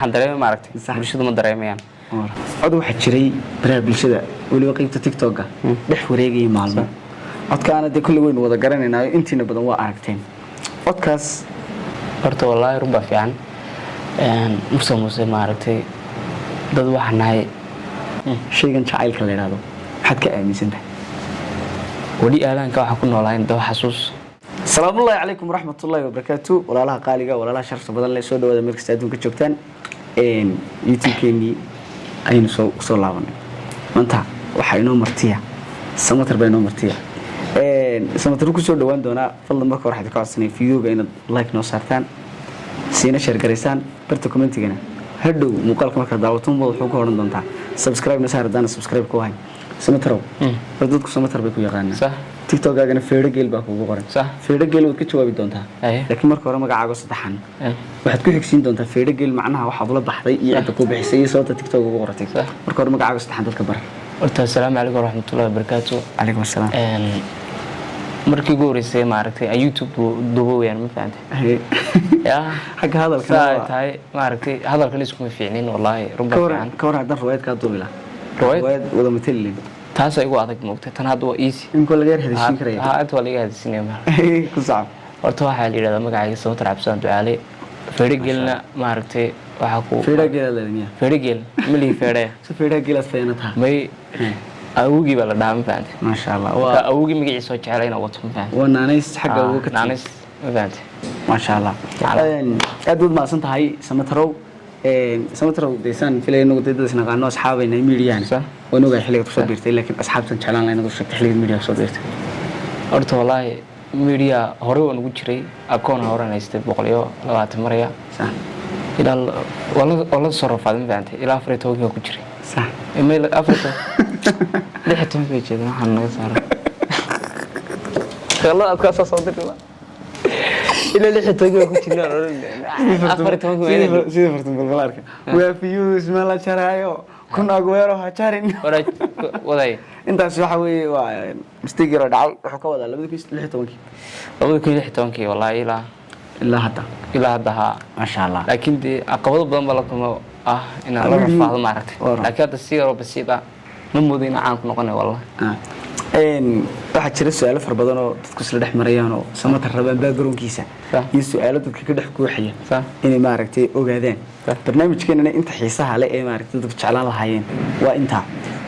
waxaan dareemay maaragtay bulshadu ma dareemayaan cod waxa jiray baraha bulshada waliba qaybta TikTok-ga dhex wareegay maalmo codkaana de kulli weyn wada garanayna intiina badan waa aragteen codkaas horta wallahi ruba fiican muuse maaragtay dad wax nahay shaygan jacaylka la yiraahdo maxaad ka aaminsantahay wali aalaanka waxa ku noolayn dad xasuus salaamullaahi calaykum waraxmatullaahi wabarakaatu walaalaha qaaliga walaalaha sharafta badan leh soo dhawaada meel kasta adduunka joogtaan YouTube-keennii aynu soo laabanay maanta waxaa inoo martiya samatar baa inoo martiya samatar ku soo dhawaan doonaa fadlan marka hore waxaad ka codsanay videoga inaad like noo saartaan siina share garaysaan barta commentigana hadhow muuqaalka marka daawato wuxuu ku horan doontaa subscribe na saar hadana subscribe ku hay samatar dadku samatar bay ku yaqaanaa صح TikTok-gaagana feedho geel baa kugu qoran صح feedho geel waad ka jawaabi doontaa laakiin marka hore magacaaga saddexan waxaad ku xigsiin doontaa feedho geel macnaha waxa ula baxday iyo inta ku bixisay sababta TikTok ugu qoratay marka hore magacaaga saddexan dadka bar horta assalaamu calaykum waraxmatullaahi wabarakaatu calaykum assalaam markii ugu horeysay maaragtay YouTube duubowayaan ma fahamtay yaa xagga hadalka tahay maaragtay hadalka isku ma fiicnin wallahi ruba fiican ka hor hadan ruwaayad ka duubila ruwaayad wada matalin taas ay ugu adag moogtay tan hadda waa easy in kol laga hadishin karay aad waa laga hadishinay ma ku saab horta waxa la yiraahdaa magacayga Samatar Cabsan Ducaale feerigelna maaragtay waxa ku feerigel leeyahay feerigel mili feere si feerigel asfeenata may awugi baa la dhaam faantay ma sha Allah waa awugi magaciisa jeclayna wato ma faantay waa naanays xagga ugu ka naanays ma faantay ma sha Allah aad u maasan tahay Samatarow Samatarow deesan filayno dadada isnaqaano asxaabayna meediyahan ونوجا حلقة تصور بيرتي لكن أصحاب تنشالان لأنه دوشة حلقة ميديا تصور بيرتي أرتو والله ميديا هوري ونقول شري أكون هورا نيستي بقوليو لغات مريا صح إلى والله صرف هذا مبانتي إلى أفريقيا توجي وقول شري صح إما إلى أفريقيا ليه تنفي كذا حنا صار والله أكاس صادق الله إلى ليه توجي وقول شري أفريقيا توجي سيد فرتم بالبلارك وفيوز مالا شرايو كنا أقوله هجارين وذاي أنت سوحوي ومستيقر دعال حكوا هذا لابد كيس لحتونك لابد كيس لحتونك والله إلى هذا ما شاء الله لكن دي أقوله بدن بالكم إن الله رفعه ما عرفت لكن هذا السيرة بسيطة نمودين عنك نقني والله إن واحد شري سؤال فربضنا تذكر لدح مريانو سمت الربان باقرون كيسة يسؤال تذكر كده حكوا حيا إني ما عرفتي أوجادين برنامج كنا أنت حيسها على إيه ما عرفتي تذكر على الحيين وأنت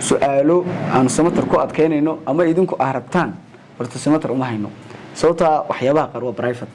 سؤاله عن سمت القائد كان إنه أما يدونكوا أهربتان ورت سمت الأمة هينو صوتها وحيابها قروا برايفت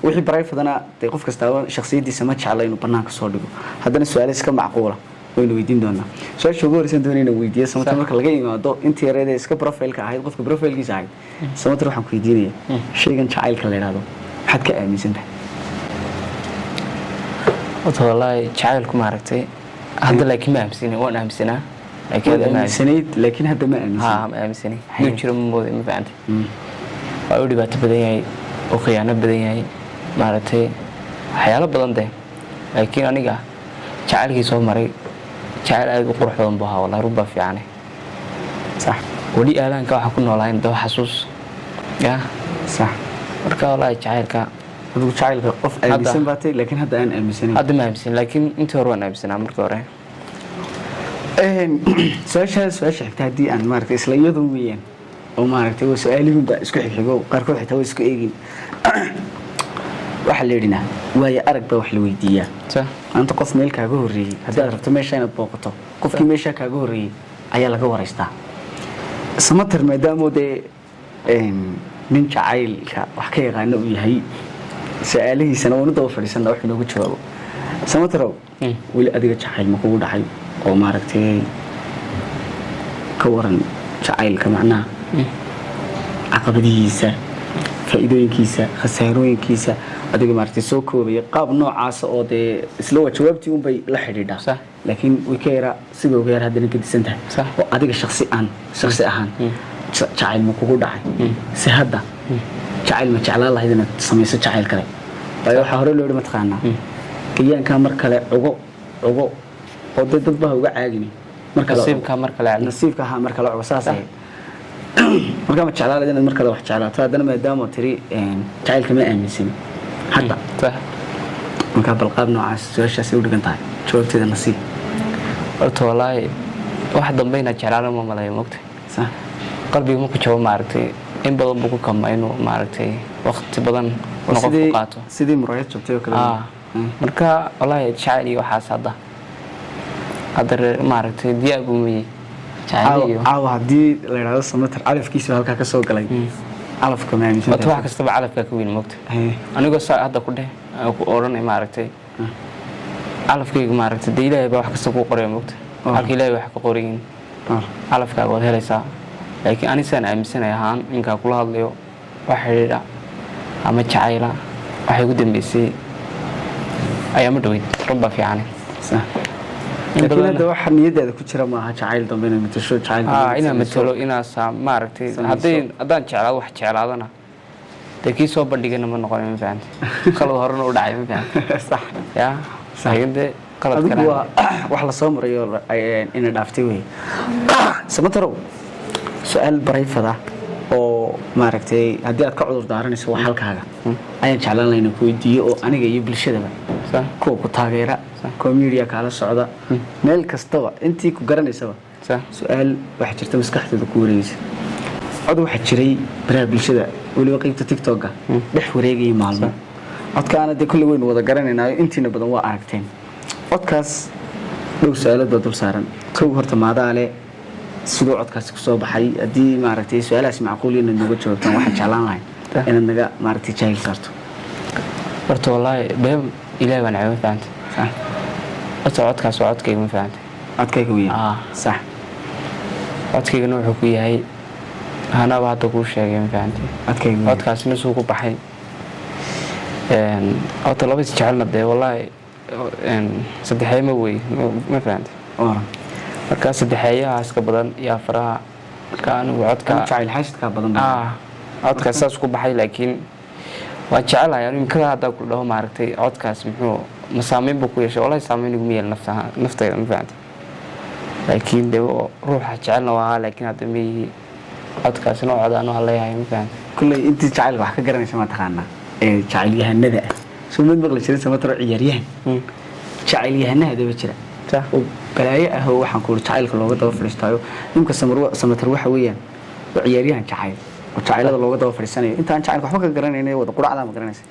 وحي برايفت أنا تقف كستوى شخصية دي سمتش على إنه برنامج صادقه هذا السؤال إسكا معقولة وين ويدين دونا سؤال شو قول سنتونين ويديه سمت مركل لقي ما دو أنت يا ريت إسكا بروفيل كهاي قف بروفيل كيساعد سمت روحك ويديني شيء كان شايل كله هذا حد كأمي سنته والله شايلكم عرفتي هذا لكن ما أمسيني وأنا أمسينا لكن هذا ما أمسيني لكن هذا ما أمسيني ما أمسيني يمشي من موضوع ما فهمت وأودي بات بديهاي وخيانة بديهاي معرفتي حياة بلنده لكن أنا جا شايل كيسو مري شايل أيضا قروح بها والله ربع في عني صح ولي أهلان كوا حكون والله ده حسوس يا صح مركا والله شايل كا هذا شايل قف أمسين باتي لكن هذا أنا أمسيني هذا ما أمسين لكن أنت هو أنا أمسين عمرك وراه سؤال حتى أن مارك إسلامي ذويين أو مارك هو سؤالي من بسكح حقو قاركو حتى هو سكو إيجين waxa leedina way arag ba wax la weydiiyaa anta qof meel kaaga horeeyay hadii aad rabto meesha inaad booqato qofkii meesha kaaga horeeyay ayaa laga wareystaa samatar maadaama nin jacaylka wax ka yaqaan uu yahay su'aalihiisana uu daba fadhiisana wax inoogu jawaabo samatarow wali adiga jacayl ma kugu dhacay oo maaragtay ka waran jacaylka macnaha caqabadihiisa faa'iidooyinkiisa khasaarooyinkiisa adiga maartay soo koobay qaab noocaas oo de isla jawaabtii un bay la xidhiidhaa laakiin way ka yara sidoo gaar hadana ka disantahay oo adiga shakhsi ahaan jacayl ma kugu dhacay si hadda jacayl ma jeclaan lahayd inaad samayso jacayl kale waayo waxa hore loo yiri mataqaanaa kiyaanka mar kale ugo oo dad baa uga caagini nasiibka ha mar kale ugo saasay marka ma jeclaan lahayd inaad mar kale wax jeclaato hadana maadaama tiri jacaylka ma aaminsan hadda marka balqaab noocaas su'aashaasi u dhigan tahay jawaabteeda nasiib horta wallaahi wax dambe inaad jeclaan ma malayo moogtay sax qalbiga ma ku jabo maaragtay in badan buu ku kama inuu maaragtay waqti badan noqon ku qaato sidii muraayad joogtay oo kale marka wallaahi jacayl iyo waxaas hadda maaragtay diyaar buu miyey caawa haddii la yidhaahdo samatar calafkiisa halkaa ka soo galay calafka maaminsan wata wax kastaba calafkaa ka weyn moogtay anigoo saa hadda ku dheh ku odhanay maaragtay calafkayga maaragtay dee ilaahay baa wax kasta kuu qoraya moogtay halka ilaahay wax ka qorayin calafkaaga waad helaysaa laakiin anisaan aaminsanay ahaan ninkaa kula hadlayo wax xidhiidha ama jacayla waxay ugu dambeysay ayaa ma dhaweyd runbaa fiicane laakiin hadda waxa niyadaada ku jira maaha jacayl dambe inaad matasho jacayl inaa matalo inaasaa maaragtay haddaan jeclaado wax jeclaadana dee kii soo bandhigana ma noqon ma fahantay qalad horena u dhacay ma fahantay sax yaa laakiin dee qalad kale wax la soo marayo ina dhaaftay wey samatarow su-aal barayfada oo maaragtay haddii aad ka cudur daaranayso waa halkaaga ayaan jeclaan lahaa inaan ku weydiiyo oo aniga iyo bulshadaba kuwa ku taageera kuwa media kaala socda meel kastaba intii ku garanaysaba su-aal waxaa jirta maskaxdooda ku wareegaysa cod waxaa jiray baraha bulshada weliba qaybta tiktok-ga dhex wareegayay maalmo codkaana dee kulley waynu wada garanaynaayo intiina badan waa aragteen codkaas dhow su-aalood baa dul saaran kow horta maadaale sidoo codkaasi ku soo baxay haddii maaragtay su-aalahaas macquul inaad nooga jawaabtaan waxaan jeclaan lahay inaad naga maaragtay jaahil saarto horta wallaahi beeb ilaahay baan caawa fahantay horta codkaas waa codkayga ma fahantay codkayga weyn sax codkaygana wuxuu ku yahay hanaaba hadda kuu sheegay ma fahantay codkaasina suu ku baxay horta laba is jecelna dee wallaahi saddexee ma wey ma fahantay markaa saddexeeyahaas ka badan iyo afaraha marka anigu codkaas saas ku baxay laakiin waan jecelahay anigu imikada haddaa ku dhaho maaragtay codkaas muxuu ma saameyn buu ku yeeshay wallahi saameyn iguma yeelin naftayda ma fahantay laakiin dee ruuxa jecelna waa ahaa laakiin hadda maihi codkaasina oo codaanu haleeyahay ma fahantay kulley intii jacaylka wax ka garanaysa ma taqaanaa ee jacaylyahanada ah soo mid maqli jiray samataro ciyaaryahan jacaylyahanada daba jira balaayo ah oo waxaan ku jacaylka looga daba fadhiistaayo nimka samatar waxa weeyaan oo ciyaaryahan jacayl oo jacaylada looga daba fadhiisanayo intaan jacaylka waxba ka garanayna wada quracda ma garanaysa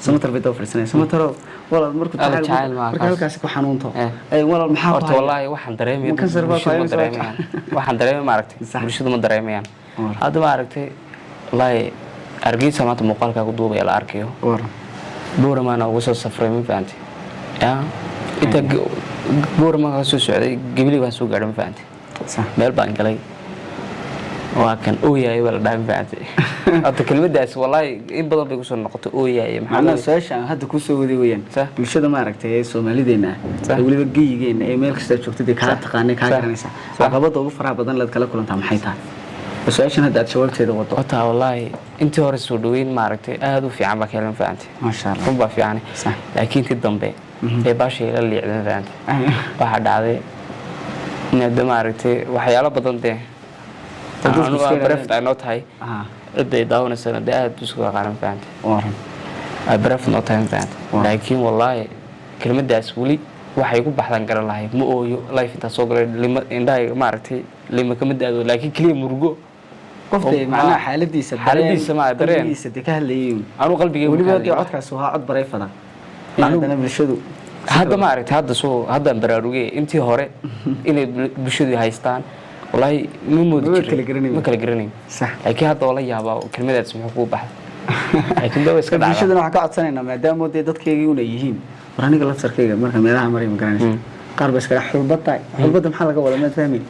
samatar bay daba fadhiisanaya samataro walaal markuu jacayl marka halkaas ku xanuunto ay walaal maxaa horta wallaahi waxaan dareemay waxaan dareemay maaragtay bulshadu ma dareemayaan hadda maaragtay wallaahi argeysa maanta muuqaalkaa ku duubaya la arkayo buuramaana ugu soo safray ma fahantay yaa inta buuramaan ka soo socday gabili baan soo gaadhay ma fahantay meel baan galay waa kan ooyahay baa la dhahay ma fahantay hadda kelmadaas wallaahi in badan bay kusoo noqotay ooyahay maxaa su-aashaan hadda kusoo waday weyaan bulshada maaragtay ee soomaalideena ah ee weliba geyigeena ee meel kasta joogtay kaa taqaanay kaa garanaysa caqabada ugu faraha badan laad kala kulantaa maxay tahay su-aashan hadda aad jawaabteeda wado horta wallaahi intii hore soo dhaweyn maaragtay aada u fiican baa ka helan fahantay maasha allah run baa fiicane laakiin tii dambe ee baashay la liicdan fahantay waxaa dhacday inaad maaragtay waxyaalo badan dee barefd ay noo tahay cidday daawanaysana dee aada isku aqaanan fahantay ay barefd noo tahay fahantay laakiin wallaahi kelmadaas weli waxay ku baxdan garan lahay ma ooyo life intaa soo galay indhaha maaragtay lima kama daado laakiin keliya murugo qofta macnaha xaaladiisa ma dareen ka hadlayay anu qalbigeyga weliba hadii codkaas waa cod barayfada inadana bulshadu hadda maaragtay haddaan baraarugay intii hore inay bulshadu haystaan wallaahi ma moodi jiray ma kala garanayn laakiin hadda oo la yaabaa kelmadaas muxuu kuu baxday laakiin dawa iska dhacda bulshadana waxaan ka codsanaynaa maadaama dee dadkeygii una yihiin war aniga laftarkeyga marka meelaha maray ma garanaysa qaar ba iska xulbada maxaa laga wada maad fahmayn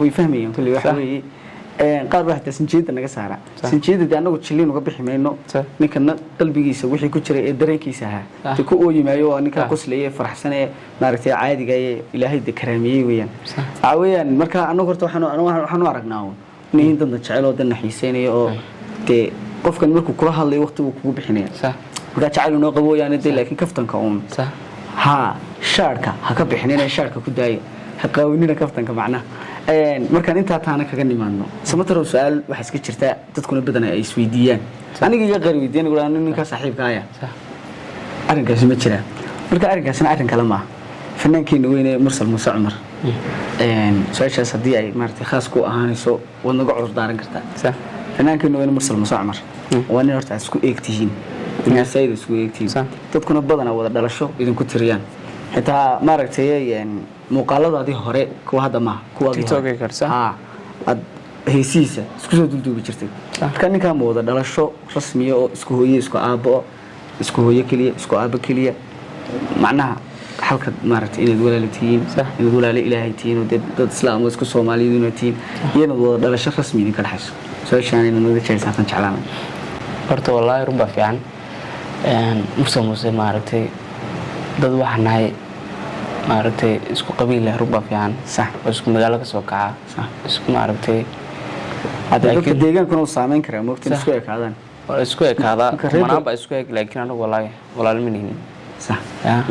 way fahmayeen kulli waxa weeye qaar baa xitaa sinjiida naga saara sinjiida dee annagu jilliin uga bixi mayno ninkana qalbigiisa wixii ku jiray ee dareenkiisa ahaa dee ku ooyimaayo waa ninkaa qoslaya faraxsan ee maaragtay caadiga ee ilaahay dee karaamiyey weeyaan waxaa weeyaan marka annagu horta waxaan u aragnaa inayin dadna jecel oo dadna xiiseynaya oo dee qofkan markuu kula hadlayo waqti buu kugu bixinaya markaa jacayl unoo qabo weeyaan dee laakiin kaftanka uun shaarka ha ka bixinina shaarka ku daaya ha qaawinina kaftanka macnaha markaan intaa taana kaga nimaadno samatarow su-aal waxaa iska jirta dadkuna badan ay isweydiiyaan aniga iga qaar weydiiyan ninkaa saaxiibka aya arrinkaasi ma jiraa marka arrinkaasina arrin kale maaha فنانكينا وين مرسل موسى عمر سؤال صديق أي مرتي خاص كو أهاني سو ونقعد دارن كرتا صح فنانكينا وين مرسل موسى عمر وأنا رحت أسكو إكتيهين الناس سيد أسكو إكتيهين تذكرنا بدنا وده دلشوا إذا كنت ريان حتى مرتي يعني مقالة هذه هراء كوا هذا ما كوا تيك توك كرسا هيسيسة اسكو سو دلدو بجرتي كان كان موضة دلشوا رسمية أو اسكو هي اسكو أبو اسكو هي كلية اسكو أبو كلية معناها حلقة مارت إن الدولة التين إن الدولة الإلهية تين ودد إسلام واسكو سومالي دون تين ينضو دلشة رسمي كل حس سوي شان إنه نودي شيء ساعتين شعلان برضو والله ربع في عن مسلم مارتي dad waxaan nahay maaragtay isku qabiil leh rubba fiican sax isku magaalo ka soo kaca sax isku maaragtay dadka deegaanka uu saameyn kara moogtin isku ekaadaan manaba isku eg laakiin anagu walaal ma nihin sax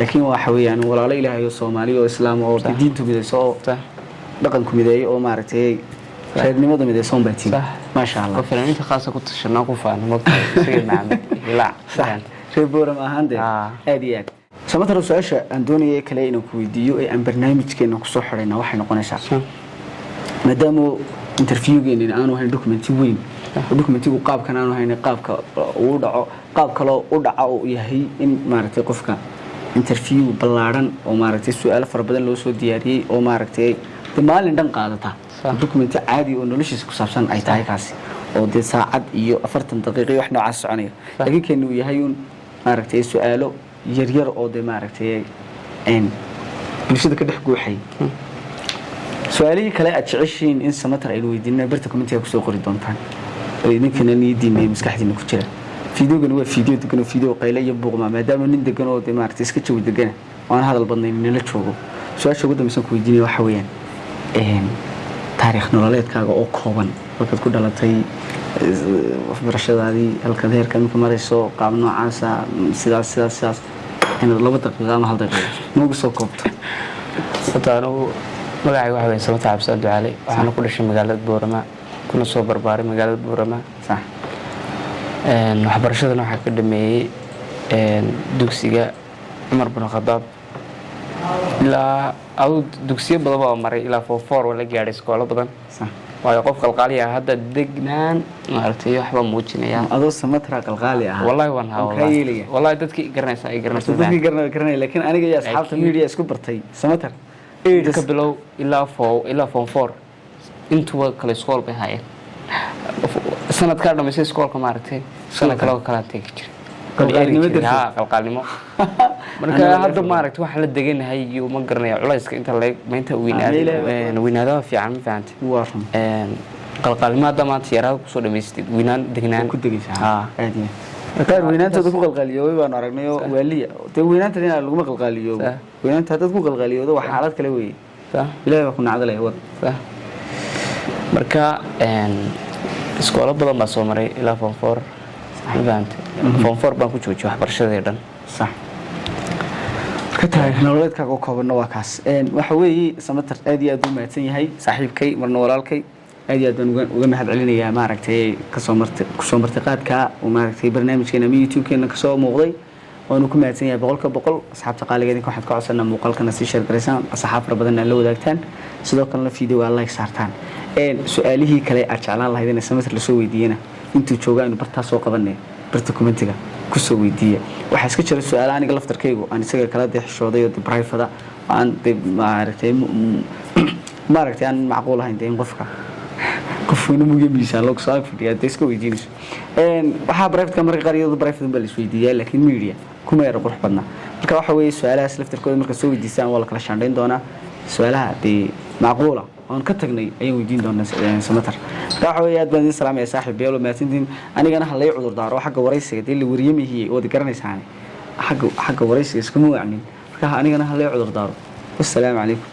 laakiin waxa weeyaan walaalo ilaahay oo Soomaali oo Islaam oo diintu midayso dhaqanku mideeyo oo maaragtay reernimada midayso baatiin ma sha Allah qofna khaas ku tashanaa ku faan moogtay si maamul ilaa reeboram ahaande aad سمعت رسالة أندوني كلا إنه كويديو أي أم برنامج كأنه كسر حرينا واحد نقول نشاط ما دامو انترفيو جين أنا وهاي دوكمنتي وين دوكمنتي وقاب كان أنا وهاي قاب قاب كلا وضع يهي إن مارتي قفك انترفيو بلارن أو مارتي سؤال فربنا لو سو دياري أو مارتي تمال عندن قادتها دوكمنتي عادي إنه ليش كسبسان أي تاي كاسي أو دي ساعات يو أفرتن دقيقة وإحنا عالسعنية لكن كأنه يهيون مارتي سؤاله يرير أو ده معرفتي إن بنشدك ده حقوقي سؤالي كلا أتعيشين إن سمتر إلوي دينا برتكم أنت أكسو قريدون تان يمكن أن يدين مسكحتي نكتير فيديو جنوا فيديو قيل يبغى ما دام نند جنوا ده معرفتي سكتش ودجنا وأنا هذا البني من نلتشوفه سؤال شو قدام مسكوا يديني وحويان إن تاريخ نولات كاغو أو كوبان وقت كده لطي برشاد هذه الكثير كان مريسو قامنا عاسا سداس إن الله بتقدر ما هذا مو بس كوبت فتانو مقاعي واحد بين سمت عبد السعد علي وحنا كل شيء مقالة بورما كنا صوب برباري مقالة بورما صح نحب برشادنا حق الدمي دوكسيجا عمر بن الخطاب لا أو دوكسيا بضبط مرة إلى فور ولا جاري سكولا بدن صح ويقف قلقالية هذا الدجنان معرفتي أحب موجنا يا أدو سمترا قلقالية والله وانها والله تدك قرنيس أي قرنيس تدك قرني لكن أنا جاي أصحاب الميديا سكوبرتي سمتر إيه قبلوا إلا فون فور أنتوا كل سكول بهاي سنة كارنا مسي سكول كمارتي سنة كلا تيجي قلقالي marka hadda maaragtay waxa la degan yahay iyo ma garanay culayska inta leeg meenta wiinaada fiican faantay qalqalmaada maanta yaraad ku soo dhameystay wiinaan degnaan ku degaysaa aad iyo marka wiinaanta ku qalqaliyo waan aragnay waliya wiinaanta in lagu qalqaliyo wiinaanta dad ku qalqaliyo waa xaalad kale weey ilaahay ku nacdalay wad marka iskoolo badan baa soo maray ilaa form 4 faantay form 4 baan ku joojiyay waxbarashadeedan صح كتاعي نولد كاكو كوبنا واكاس waxa weey samatar aad iyo aad u maadsan yahay saaxiibkay marna walaalkay aad iyo aad uga mahad celinaya maaragtay ka soo martay qaadka oo maaragtay barnaamijkeena YouTube-keena ka soo muuqday waanu ku maadsan yahay 100% asxaabta qaaligeedin waxaad ka codsanaa muuqaalkana si share gareysaan asxaab badan la wadaagtaan sidoo kale video waa like saartaan su'aalihii kale aad jeclaan lahaydeen samatar la soo weydiiyana intuu joogaan barta soo qabanay barta commentiga ku soo weydiiya waxa iska jira su'aal aniga laftarkaygu aan isaga kala deexshooday oo private aan maaragtay aan macquul ahayn in qofna muhiim miisaan loo soo fadhiya iska weydiinayso waxa private marka qariyada private bal is weydiiyaa laakiin media kuma yar qurux badna marka waxa weey su'aalahaas laftarkooda marka soo weydiisaan wala kala shaandhayn doona su'aalaha macquula aan ka tagnay ayaan weydiin doonaa samatar waxa weey aad baan salaamay saaxiib beelo maatintiin anigana halay cudur daaro xagga waraysiga la wariyay oo garanaysan xagga waraysiga isku muwacnin marka anigana halay cudur daaro wassalaamu calaykum